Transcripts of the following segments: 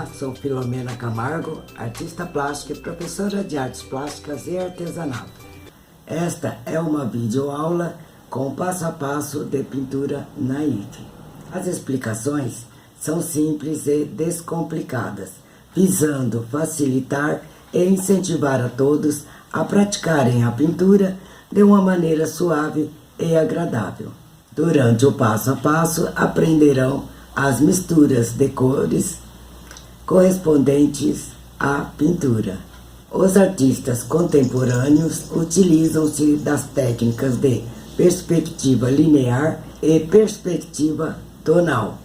Olá, sou Filomena Camargo, artista plástica e professora de artes plásticas e artesanato. Esta é uma videoaula com passo a passo de pintura naif. As explicações são simples e descomplicadas, visando facilitar e incentivar a todos a praticarem a pintura de uma maneira suave e agradável. Durante o passo a passo, aprenderão as misturas de cores correspondentes à pintura. Os artistas contemporâneos utilizam-se das técnicas de perspectiva linear e perspectiva tonal,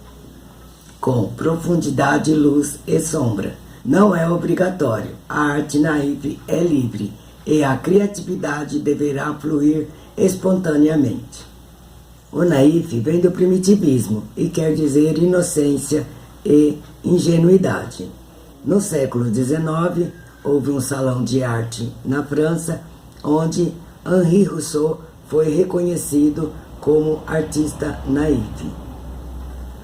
com profundidade, luz e sombra. Não é obrigatório, a arte naif é livre e a criatividade deverá fluir espontaneamente. O naif vem do primitivismo e quer dizer inocência e ingenuidade. No século XIX, houve um salão de arte na França, onde Henri Rousseau foi reconhecido como artista naif.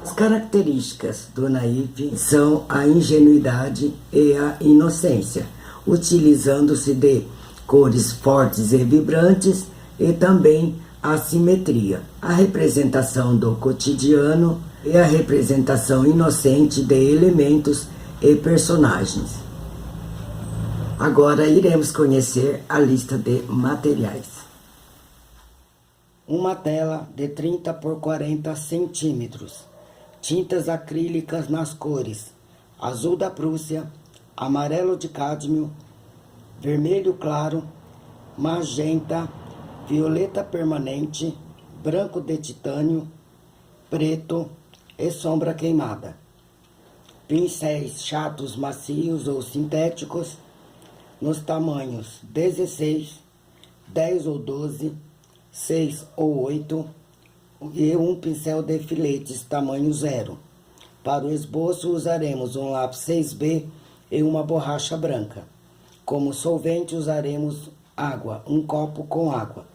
As características do naif são a ingenuidade e a inocência, utilizando-se de cores fortes e vibrantes e também a simetria, a representação do cotidiano e a representação inocente de elementos e personagens. Agora iremos conhecer a lista de materiais. Uma tela de 30 por 40 centímetros. Tintas acrílicas nas cores azul da Prússia, amarelo de cádmio, vermelho claro, magenta, violeta permanente, branco de titânio, preto e sombra queimada. Pincéis chatos, macios ou sintéticos, nos tamanhos 16, 10 ou 12, 6 ou 8, e um pincel de filetes tamanho 0. Para o esboço usaremos um lápis 6B e uma borracha branca. Como solvente usaremos água, um copo com água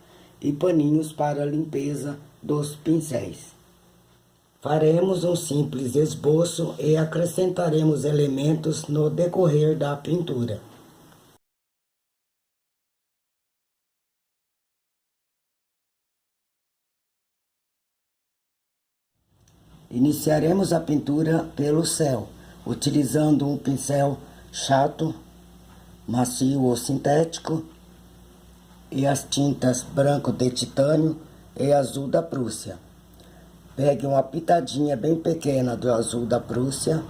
e paninhos para a limpeza dos pincéis. Faremos um simples esboço e acrescentaremos elementos no decorrer da pintura. Iniciaremos a pintura pelo céu, utilizando um pincel chato, macio ou sintético, e as tintas branco de titânio e azul da Prússia. Pegue uma pitadinha bem pequena do azul da Prússia,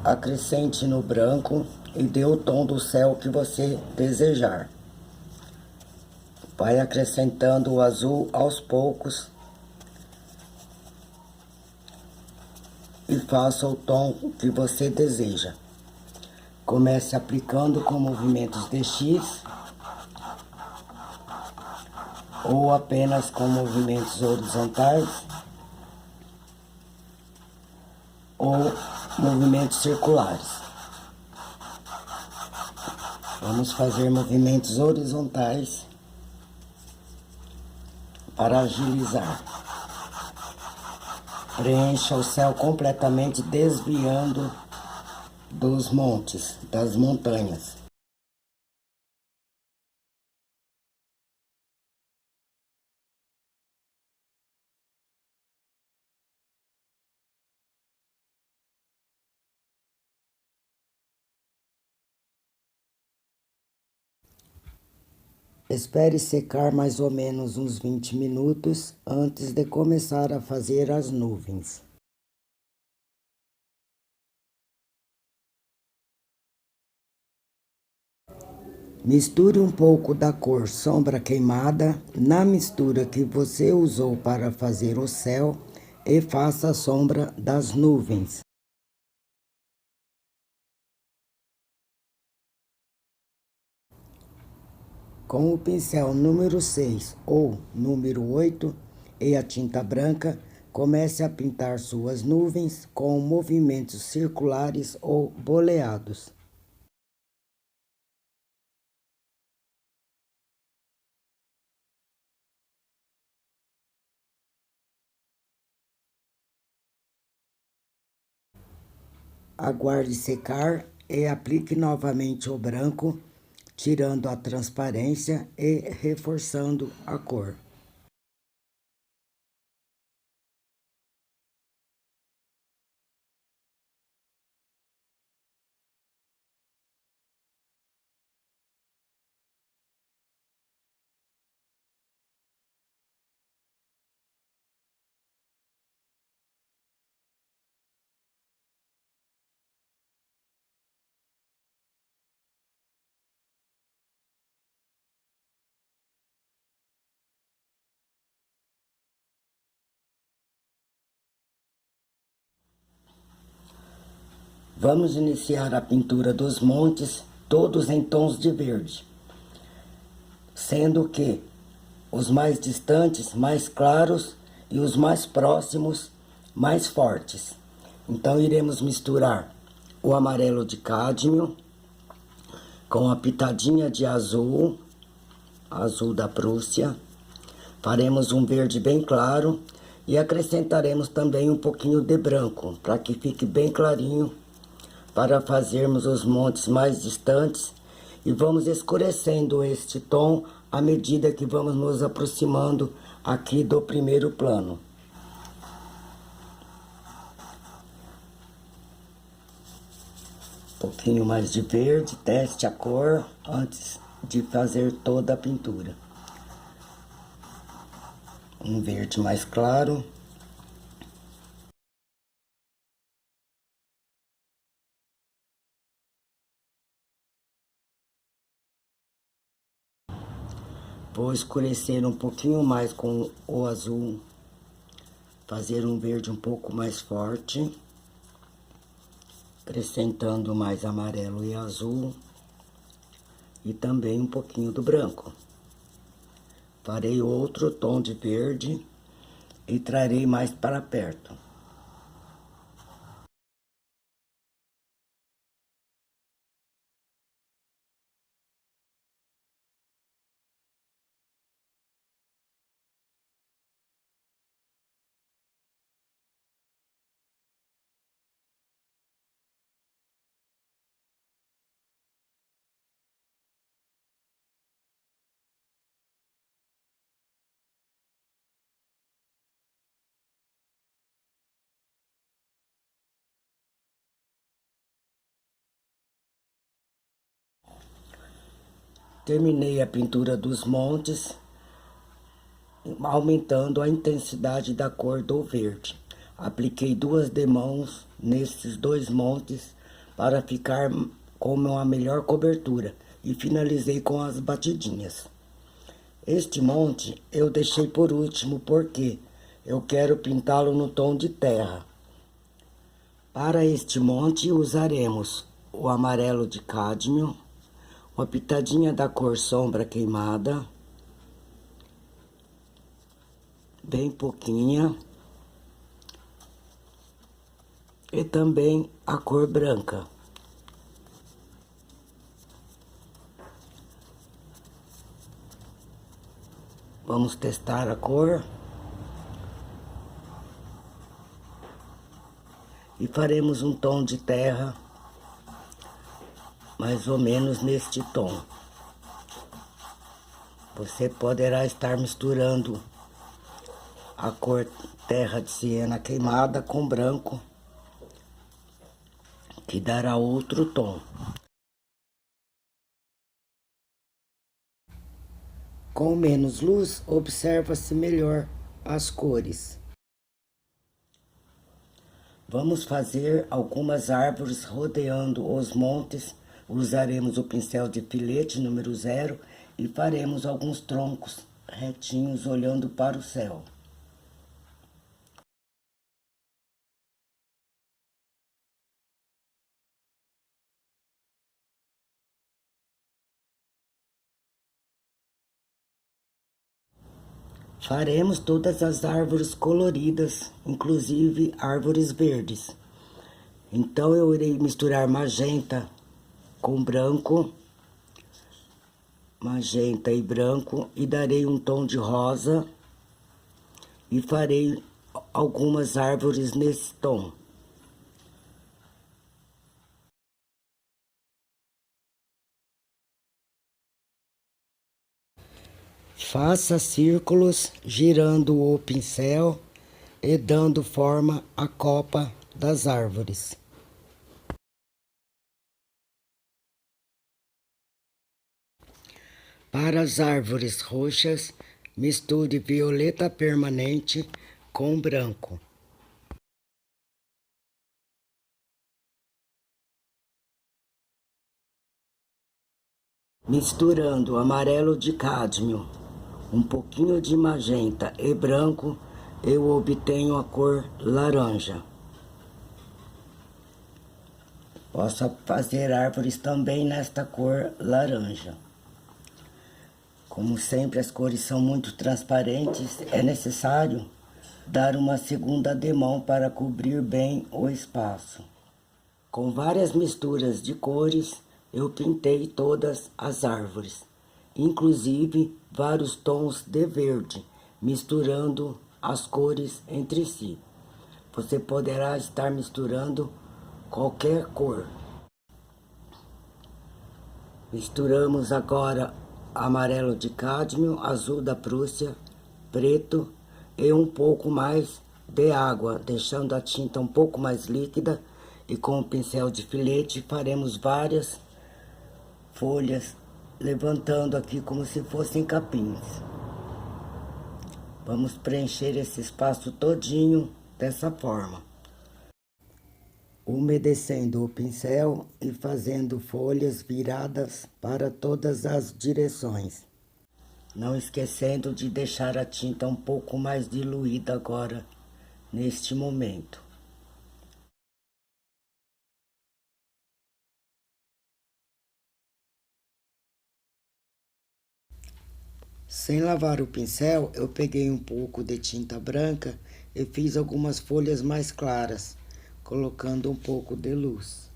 acrescente no branco e dê o tom do céu que você desejar. Vai acrescentando o azul aos poucos e faça o tom que você deseja. Comece aplicando com movimentos de X ou apenas com movimentos horizontais ou movimentos circulares. Vamos fazer movimentos horizontais para agilizar. Preencha o céu completamente, desviando dos montes, das montanhas. Espere secar mais ou menos uns 20 minutos antes de começar a fazer as nuvens. Misture um pouco da cor sombra queimada na mistura que você usou para fazer o céu e faça a sombra das nuvens. Com o pincel número 6 ou número 8 e a tinta branca, comece a pintar suas nuvens com movimentos circulares ou boleados. Aguarde secar e aplique novamente o branco, tirando a transparência e reforçando a cor. Vamos iniciar a pintura dos montes, todos em tons de verde, sendo que os mais distantes mais claros e os mais próximos mais fortes. Então iremos misturar o amarelo de cádmio com a pitadinha de azul, azul da Prússia. Faremos um verde bem claro e acrescentaremos também um pouquinho de branco, para que fique bem clarinho, para fazermos os montes mais distantes, e vamos escurecendo este tom à medida que vamos nos aproximando aqui do primeiro plano. Um pouquinho mais de verde, teste a cor antes de fazer toda a pintura. Um verde mais claro. Vou escurecer um pouquinho mais com o azul, fazer um verde um pouco mais forte, acrescentando mais amarelo e azul e também um pouquinho do branco. Farei outro tom de verde e trarei mais para perto. Terminei a pintura dos montes, aumentando a intensidade da cor do verde. Apliquei 2 demãos nesses 2 montes para ficar com uma melhor cobertura e finalizei com as batidinhas. Este monte eu deixei por último porque eu quero pintá-lo no tom de terra. Para este monte usaremos o amarelo de cádmio, uma pitadinha da cor sombra queimada, bem pouquinha, e também a cor branca. Vamos testar a cor. E faremos um tom de terra, mais ou menos neste tom. Você poderá estar misturando a cor terra de siena queimada com branco, que dará outro tom. Com menos luz, observa-se melhor as cores. Vamos fazer algumas árvores rodeando os montes. Usaremos o pincel de filete número 0 e faremos alguns troncos retinhos olhando para o céu. Faremos todas as árvores coloridas, inclusive árvores verdes. Então eu irei misturar magenta com branco, magenta e branco, e darei um tom de rosa e farei algumas árvores nesse tom. Faça círculos girando o pincel e dando forma à copa das árvores. Para as árvores roxas, misture violeta permanente com branco. Misturando amarelo de cádmio, um pouquinho de magenta e branco, eu obtenho a cor laranja. Posso fazer árvores também nesta cor laranja. Como sempre, as cores são muito transparentes, é necessário dar uma segunda demão para cobrir bem o espaço. Com várias misturas de cores, eu pintei todas as árvores, inclusive vários tons de verde, misturando as cores entre si. Você poderá estar misturando qualquer cor. Misturamos agora amarelo de cádmio, azul da Prússia, preto e um pouco mais de água, deixando a tinta um pouco mais líquida, e com o pincel de filete faremos várias folhas, levantando aqui como se fossem capins. Vamos preencher esse espaço todinho dessa forma, umedecendo o pincel e fazendo folhas viradas para todas as direções. Não esquecendo de deixar a tinta um pouco mais diluída agora, neste momento. Sem lavar o pincel, eu peguei um pouco de tinta branca e fiz algumas folhas mais claras, colocando um pouco de luz.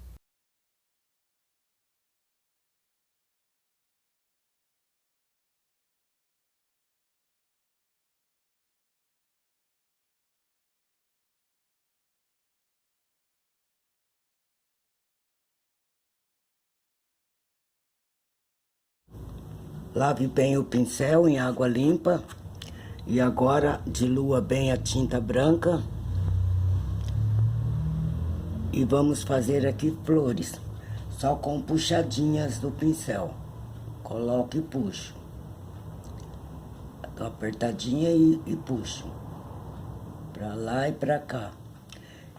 Lave bem o pincel em água limpa e agora dilua bem a tinta branca. E vamos fazer aqui flores, só com puxadinhas do pincel. Coloque e puxo. Dou apertadinha e puxo. Pra lá e pra cá.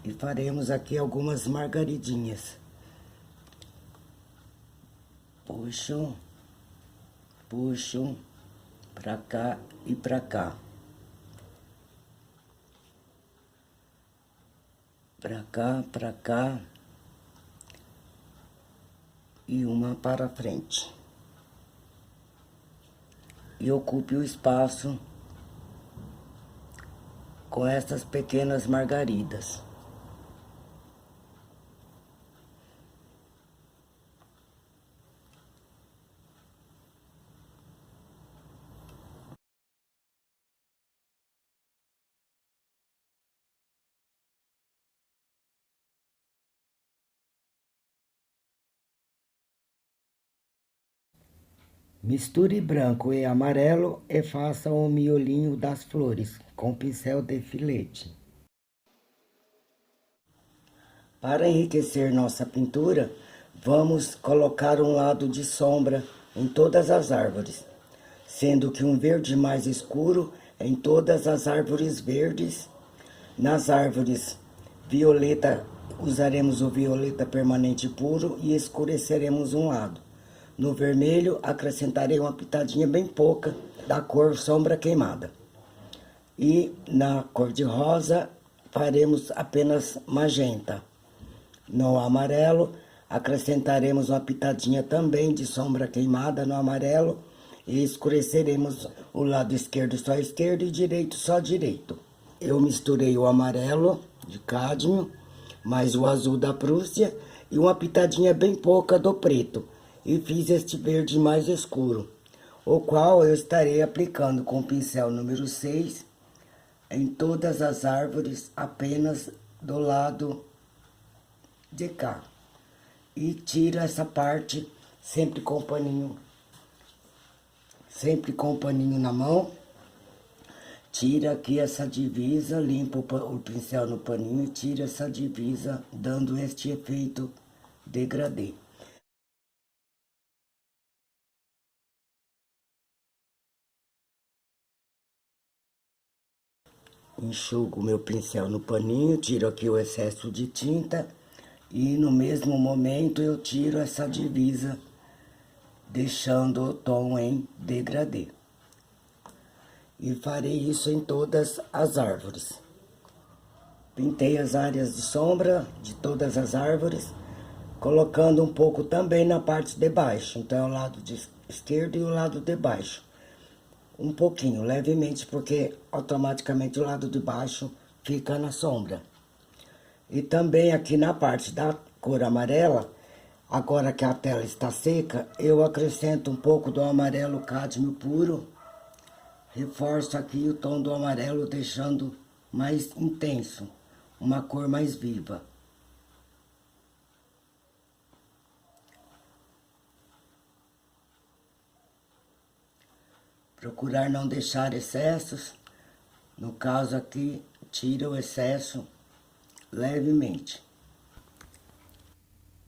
E faremos aqui algumas margaridinhas. Puxo, puxo, pra cá e pra cá. Pra cá. E uma para frente. E ocupe o espaço com essas pequenas margaridas. Misture branco e amarelo e faça o miolinho das flores com pincel de filete. Para enriquecer nossa pintura, vamos colocar um lado de sombra em todas as árvores, sendo que um verde mais escuro em todas as árvores verdes. Nas árvores violeta, usaremos o violeta permanente puro e escureceremos um lado. No vermelho, acrescentarei uma pitadinha bem pouca da cor sombra queimada. E na cor de rosa, faremos apenas magenta. No amarelo, acrescentaremos uma pitadinha também de sombra queimada no amarelo e escureceremos o lado esquerdo só esquerdo e direito só direito. Eu misturei o amarelo de cádmio, mais o azul da Prússia e uma pitadinha bem pouca do preto. E fiz este verde mais escuro, o qual eu estarei aplicando com o pincel número 6 em todas as árvores, apenas do lado de cá. E tiro essa parte sempre com o paninho sempre com o paninho na mão. Tira aqui essa divisa, limpa o pincel no paninho e tira essa divisa, dando este efeito degradê. Enxugo meu pincel no paninho, tiro aqui o excesso de tinta e no mesmo momento eu tiro essa divisa, deixando o tom em degradê. E farei isso em todas as árvores. Pintei as áreas de sombra de todas as árvores, colocando um pouco também na parte de baixo. Então é o lado esquerdo e o lado de baixo. Um pouquinho, levemente, porque automaticamente o lado de baixo fica na sombra. E também aqui na parte da cor amarela, agora que a tela está seca, eu acrescento um pouco do amarelo cádmio puro. Reforço aqui o tom do amarelo, deixando mais intenso, uma cor mais viva. Procurar não deixar excessos. No caso aqui, tira o excesso levemente.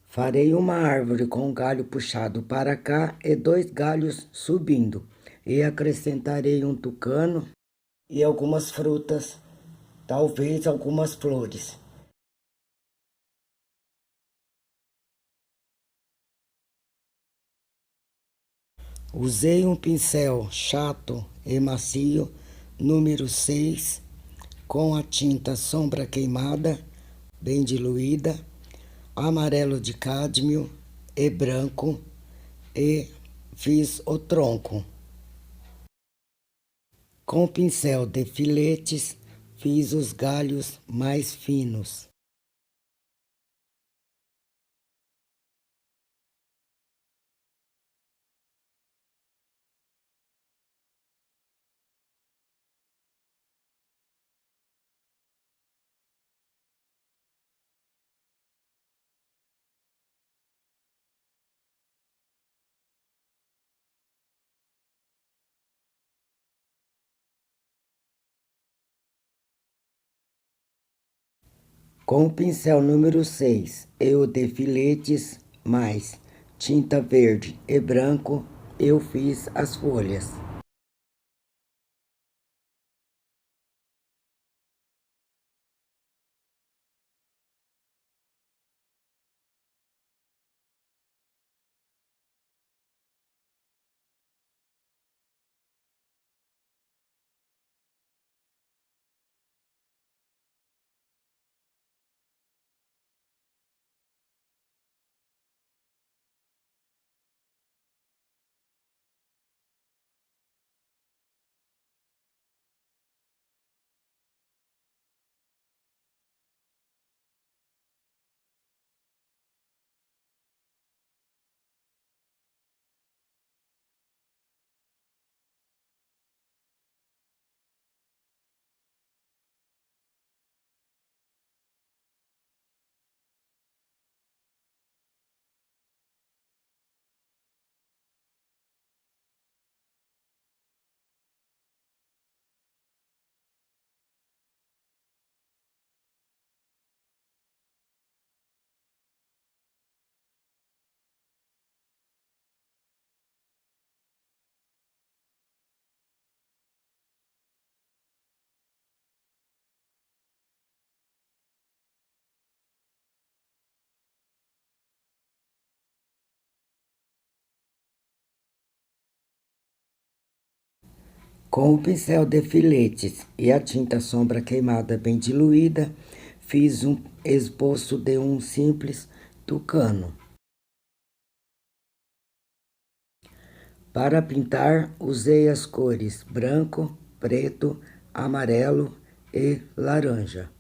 Farei uma árvore com um galho puxado para cá e 2 galhos subindo. E acrescentarei um tucano e algumas frutas, talvez algumas flores. Usei um pincel chato e macio, número 6, com a tinta sombra queimada, bem diluída, amarelo de cádmio e branco, e fiz o tronco. Com o pincel de filetes, fiz os galhos mais finos. Com o pincel número 6 e o de filetes mais tinta verde e branco, eu fiz as folhas. Com o pincel de filetes e a tinta sombra queimada bem diluída, fiz um esboço de um simples tucano. Para pintar, usei as cores branco, preto, amarelo e laranja.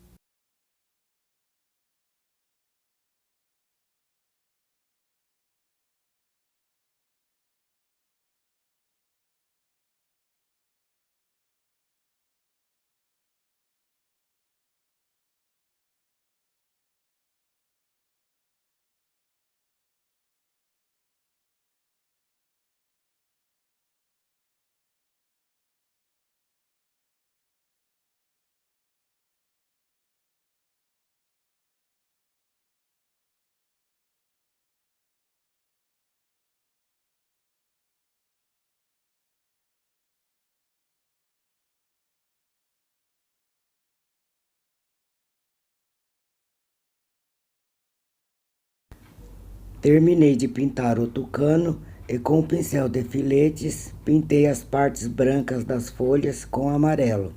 Terminei de pintar o tucano e com o pincel de filetes pintei as partes brancas das folhas com amarelo.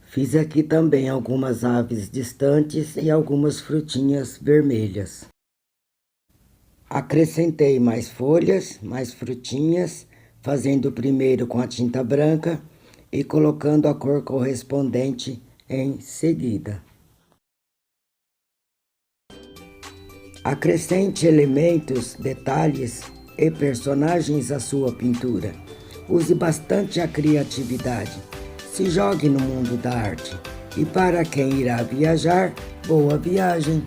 Fiz aqui também algumas aves distantes e algumas frutinhas vermelhas. Acrescentei mais folhas, mais frutinhas, fazendo primeiro com a tinta branca e colocando a cor correspondente em seguida. Acrescente elementos, detalhes e personagens à sua pintura. Use bastante a criatividade. Se jogue no mundo da arte. E para quem irá viajar, boa viagem!